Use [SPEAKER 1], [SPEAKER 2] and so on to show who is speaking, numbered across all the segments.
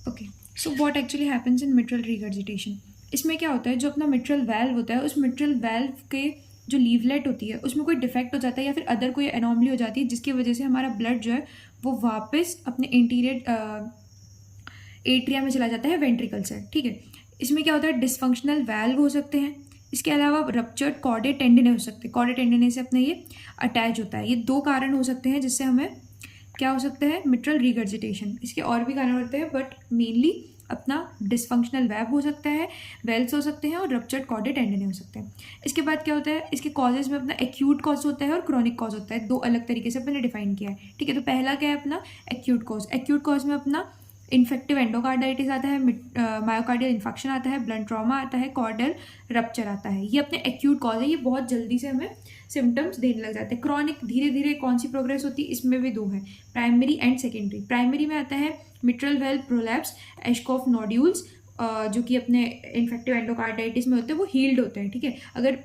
[SPEAKER 1] Okay, so what actually happens in mitral regurgitation. इसमें क्या होता है, जो अपना मिट्रल वेल्व होता है उस मिट्रल वेल्व के जो लीवलेट होती है उसमें कोई डिफेक्ट हो जाता है या फिर अदर कोई एनॉमली हो जाती है जिसकी वजह से हमारा ब्लड जो है वो वापस अपने इंटीरियर एट्रिया में चला जाता है वेंट्रिकल से। ठीक है, इसमें क्या होता है, डिसफंक्शनल वेल्व हो सकते हैं, इसके अलावा रप्चर्ड कॉर्डे टेंडिने हो सकते हैं। कॉर्डे टेंडिने से अपने ये अटैच होता है। ये दो कारण हो सकते हैं जिससे हमें क्या हो सकता है, मिट्रल रिगर्जिटेशन। इसके और भी कारण होते हैं बट मेनली अपना डिसफंक्शनल वेब हो सकता है, वेल्स हो सकते हैं और रप्चर्ड कॉर्डे टेंडिने हो सकते हैं। इसके बाद क्या होता है, इसके कॉजेज में अपना एक्यूट कॉज होता है और क्रॉनिक कॉज होता है। दो अलग तरीके से अपने डिफाइन किया है। ठीक है, तो पहला क्या है अपना एक्यूट कॉज। एक्यूट कॉज में अपना इन्फेक्टिव एंडोकार्डाइटिस आता है, मायोकार्डियल इन्फेक्शन आता है, ब्लड ट्रॉमा आता है, कॉर्डल रप्चर आता है। ये अपने एक्यूट कॉज है, ये बहुत जल्दी से हमें सिम्टम्स देने लग जाते हैं। क्रॉनिक धीरे धीरे कौन सी प्रोग्रेस होती है, इसमें भी दो है, प्राइमरी एंड सेकेंडरी। प्राइमरी में आता है मिट्रल वेल्व प्रोलैप्स, एशकॉफ नोड्यूल्स, जो कि अपने इन्फेक्टिव एंडोकार्डाइटिस में होते हैं वो हील्ड होते हैं। ठीक है, अगर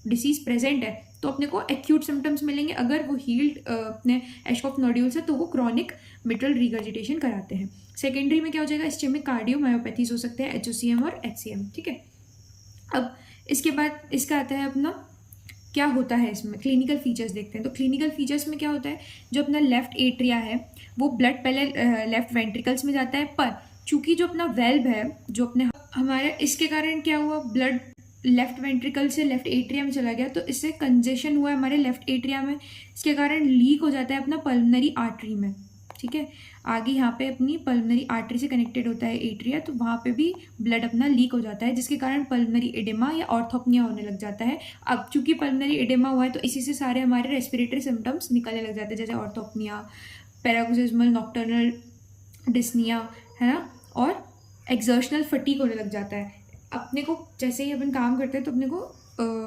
[SPEAKER 1] डिसीज प्रेजेंट है तो अपने को एक्यूट सिम्टम्स मिलेंगे, अगर वो हील्ड अपने एशकॉफ नोड्यूल्स है तो वो क्रॉनिक मिट्रल रिगर्जिटेशन कराते हैं। सेकेंडरी में क्या हो जाएगा, इस्चेमिक कार्डियोमायोपैथीज हो सकते हैं, HOCM और HCM। ठीक है, अब इसके बाद इसका आता है अपना क्या होता है, इसमें क्लिनिकल फीचर्स देखते हैं। तो क्लिनिकल फीचर्स में क्या होता है, जो अपना लेफ्ट एट्रिया है वो ब्लड पहले लेफ्ट वेंट्रिकल्स में जाता है, पर चूंकि जो अपना वेल्व है जो अपने हमारे, इसके कारण क्या हुआ, ब्लड लेफ्ट वेंट्रिकल से लेफ्ट एट्रिया में चला गया तो इससे कंजेशन हुआ है हमारे लेफ्ट एट्रिया में। इसके कारण लीक हो जाता है अपना पल्मनरी आर्टरी में। ठीक है, आगे यहाँ पे अपनी पल्मनरी आर्टरी से कनेक्टेड होता है एट्रिया, तो वहाँ पे भी ब्लड अपना लीक हो जाता है जिसके कारण पल्मनरी एडेमा या ऑर्थोपनिया होने लग जाता है। अब चूंकि पल्मनरी एडेमा हुआ है तो इसी से सारे हमारे रेस्पिरेटरी सिम्टम्स निकलने लग जाते हैं, जैसे ऑर्थोपनिया, पैराक्सिस्मल नॉक्टर्नल डिस्निया, है ना, और एक्सर्शनल फटीग होने लग जाता है। अपने को जैसे ही अपन काम करते हैं तो अपने को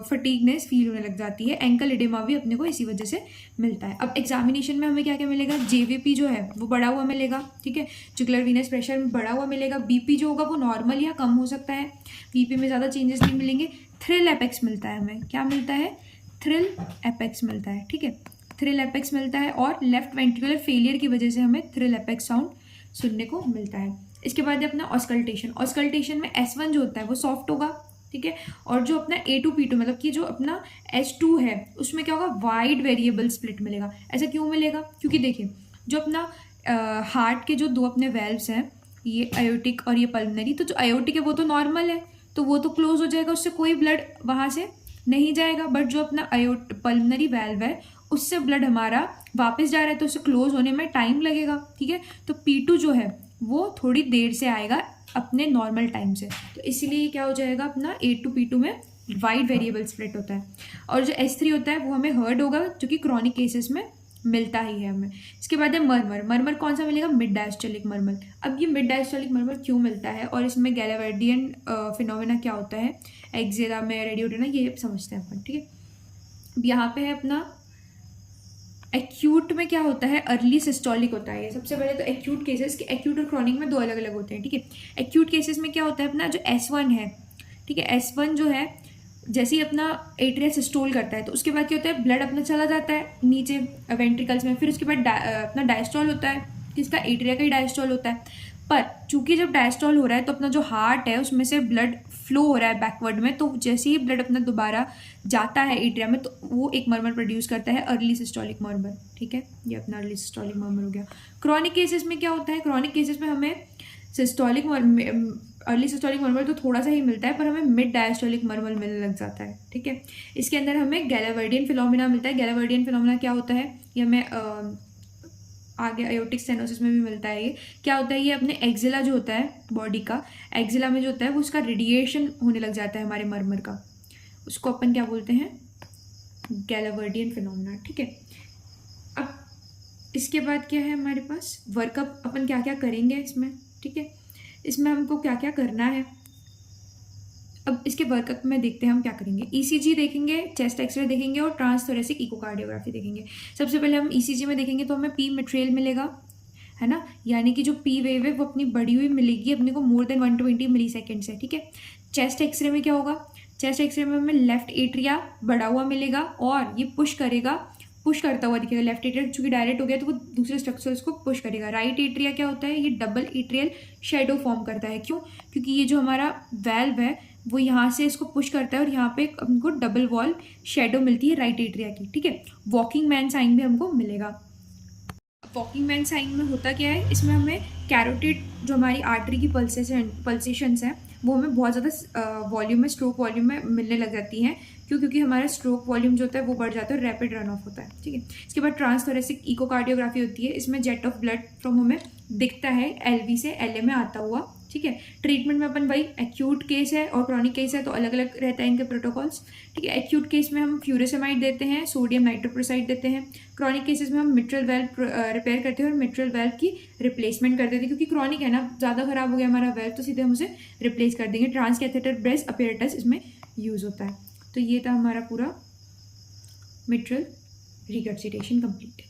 [SPEAKER 1] फटीगनेस फील होने लग जाती है। एंकल एडेमा भी अपने को इसी वजह से मिलता है। अब एग्जामिनेशन में हमें क्या क्या मिलेगा, JVP जो है वो बढ़ा हुआ मिलेगा। ठीक है, जुगुलर वीनस प्रेशर में बढ़ा हुआ मिलेगा। BP जो होगा वो नॉर्मल या कम हो सकता है, BP में ज़्यादा चेंजेस नहीं मिलेंगे। थ्रिल एपेक्स मिलता है, हमें क्या मिलता है, थ्रिल एपेक्स मिलता है। ठीक है, थ्रिल एपेक्स मिलता है और लेफ्ट वेंट्रिकुलर फेलियर की वजह से हमें थ्रिल एपेक्स साउंड सुनने को मिलता है। इसके बाद है अपना ऑस्कल्टेशन। ऑस्कल्टेशन में S1 जो होता है वो सॉफ्ट होगा। ठीक है, और जो अपना A2 P2 मतलब कि जो अपना H2 है उसमें क्या होगा, वाइड वेरिएबल स्प्लिट मिलेगा। ऐसा क्यों मिलेगा, क्योंकि देखिए जो अपना हार्ट के जो दो अपने वेल्व्स हैं, ये आयोटिक और ये पल्मनरी, तो जो आयोटिक है वो तो नॉर्मल है तो वो तो क्लोज हो जाएगा, उससे कोई ब्लड वहाँ से नहीं जाएगा। बट जो अपना पल्मनरी वेल्व है उससे ब्लड हमारा वापस जा रहा है तो उससे क्लोज होने में टाइम लगेगा। ठीक है, तो P2 जो है वो थोड़ी देर से आएगा अपने नॉर्मल टाइम से, तो इसीलिए क्या हो जाएगा, अपना A2 P2 में वाइड वेरिएबल स्प्लिट होता है। और जो S3 होता है वो हमें हर्ड होगा जो कि क्रॉनिक केसेस में मिलता ही है हमें। इसके बाद है मरमर। मरमर कौन सा मिलेगा, मिड डायस्टोलिक मरमर। अब ये मिड डायस्टोलिक मरमर क्यों मिलता है और इसमें गैलावर्डियन फिनोमेना क्या होता है, एक्जेला में रेडियोडेना, ये समझते हैं अपन। ठीक है, अब यहाँ पे है अपना एक्यूट में क्या होता है, अर्ली सिस्टोलिक होता है। सबसे पहले तो एक्यूट केसेस के, एक्यूट और क्रॉनिक में दो अलग अलग होते हैं। ठीक है, एक्यूट केसेस में क्या होता है अपना जो S1 है, ठीक है, S1 जो है जैसे ही अपना एट्रिया सिस्टोल करता है तो उसके बाद क्या होता है, ब्लड अपना चला जाता है नीचे वेंट्रिकल्स में। फिर उसके बाद अपना डायस्टॉल होता है, जिसका एट्रिया का ही डायस्टॉल होता है। पर चूंकि जब डायस्टॉल हो रहा है तो अपना जो हार्ट है उसमें से ब्लड फ्लो हो रहा है बैकवर्ड में, तो जैसे ही ब्लड अपना दोबारा जाता है एट्रिया में तो वो एक मर्मर प्रोड्यूस करता है, अर्ली सिस्टोलिक मर्मर। ठीक है, ये अपना अर्ली सिस्टोलिक मर्मर हो गया। क्रॉनिक केसेस में क्या होता है, क्रॉनिक केसेस में हमें सिस्टोलिक अर्ली सिस्टोलिक मर्मर तो थोड़ा सा ही मिलता है पर हमें मिड डायस्टोलिक मर्मर मिलने लग जाता है। ठीक है, इसके अंदर हमें गैलावर्डियन फिनोमेना मिलता है। गैलावर्डियन फिनोमेना क्या होता है, ये हमें आगे आयोटिक स्टेनोसिस में भी मिलता है। ये क्या होता है, ये अपने एक्जिला जो होता है बॉडी का, एक्जिला में जो होता है वो उसका रेडिएशन होने लग जाता है हमारे मर्मर का, उसको अपन क्या बोलते हैं, गैलावर्डियन फिनोमेना। ठीक है, अब इसके बाद क्या है हमारे पास वर्कअप, अपन क्या क्या करेंगे इसमें। ठीक है, इसमें हमको क्या क्या करना है, अब इसके वर्कअप में देखते हैं हम क्या करेंगे। ECG देखेंगे, चेस्ट एक्सरे देखेंगे और ट्रांसथोरेसिक इकोकार्डियोग्राफी देखेंगे। सबसे पहले हम ECG में देखेंगे तो हमें P मटेरियल मिलेगा, है ना, यानी कि जो P वेव है वो अपनी बढ़ी हुई मिलेगी अपने को मोर देन 120 मिली सेकेंड से। ठीक है, चेस्ट एक्सरे में क्या होगा, चेस्ट एक्सरे में हमें लेफ्ट एट्रिया बढ़ा हुआ मिलेगा और ये पुश करेगा पुश करता हुआ दिखेगा। लेफ्ट एट्रिया चूंकि डायरेक्ट हो गया तो वो दूसरे स्ट्रक्चर्स को पुश करेगा। राइट एट्रिया क्या होता है, ये डबल एट्रियल शेडो फॉर्म करता है। क्यों? क्योंकि ये जो हमारा वेल्व है वो यहाँ से इसको पुश करता है और यहाँ पे हमको डबल वॉल शेडो मिलती है राइट एट्रिया की, ठीक है। वॉकिंग मैन साइन भी हमको मिलेगा। वॉकिंग मैन साइन में होता क्या है, इसमें हमें कैरोटिड जो हमारी आर्टरी की पल्सेशंस हैं वो हमें बहुत ज़्यादा वॉल्यूम में, स्ट्रोक वॉल्यूम में मिलने लग जाती हैं। क्यों? क्योंकि हमारा स्ट्रोक वॉल्यूम जो होता है वो बढ़ जाता है और रैपिड रन ऑफ होता है, ठीक है। इसके बाद ट्रांसथोरेसिक इकोकार्डियोग्राफी होती है। इसमें जेट ऑफ ब्लड फ्रॉम हमें दिखता है एलवी से एलए में आता हुआ, ठीक है। ट्रीटमेंट में अपन वही एक्यूट केस है और क्रॉनिक केस है तो अलग अलग रहता है इनके प्रोटोकॉल्स, ठीक है। एक्यूट केस में हम फ्यूरेसेमाइड देते हैं, सोडियम नाइट्रोप्रोसाइड देते हैं। क्रॉनिक केसेस में हम मिट्रल वेल्व रिपेयर करते हैं और मिट्रल वेल्व की रिप्लेसमेंट कर देते हैं, क्योंकि क्रॉनिक है ना, ज़्यादा खराब हो गया हमारा वेल्व तो सीधे हम उसे रिप्लेस कर देंगे। ट्रांसकैथेटर ब्रेस्ट अपैरेटस इसमें यूज़ होता है। तो ये था हमारा पूरा मिट्रल रिगर्जिटेशन कंप्लीट।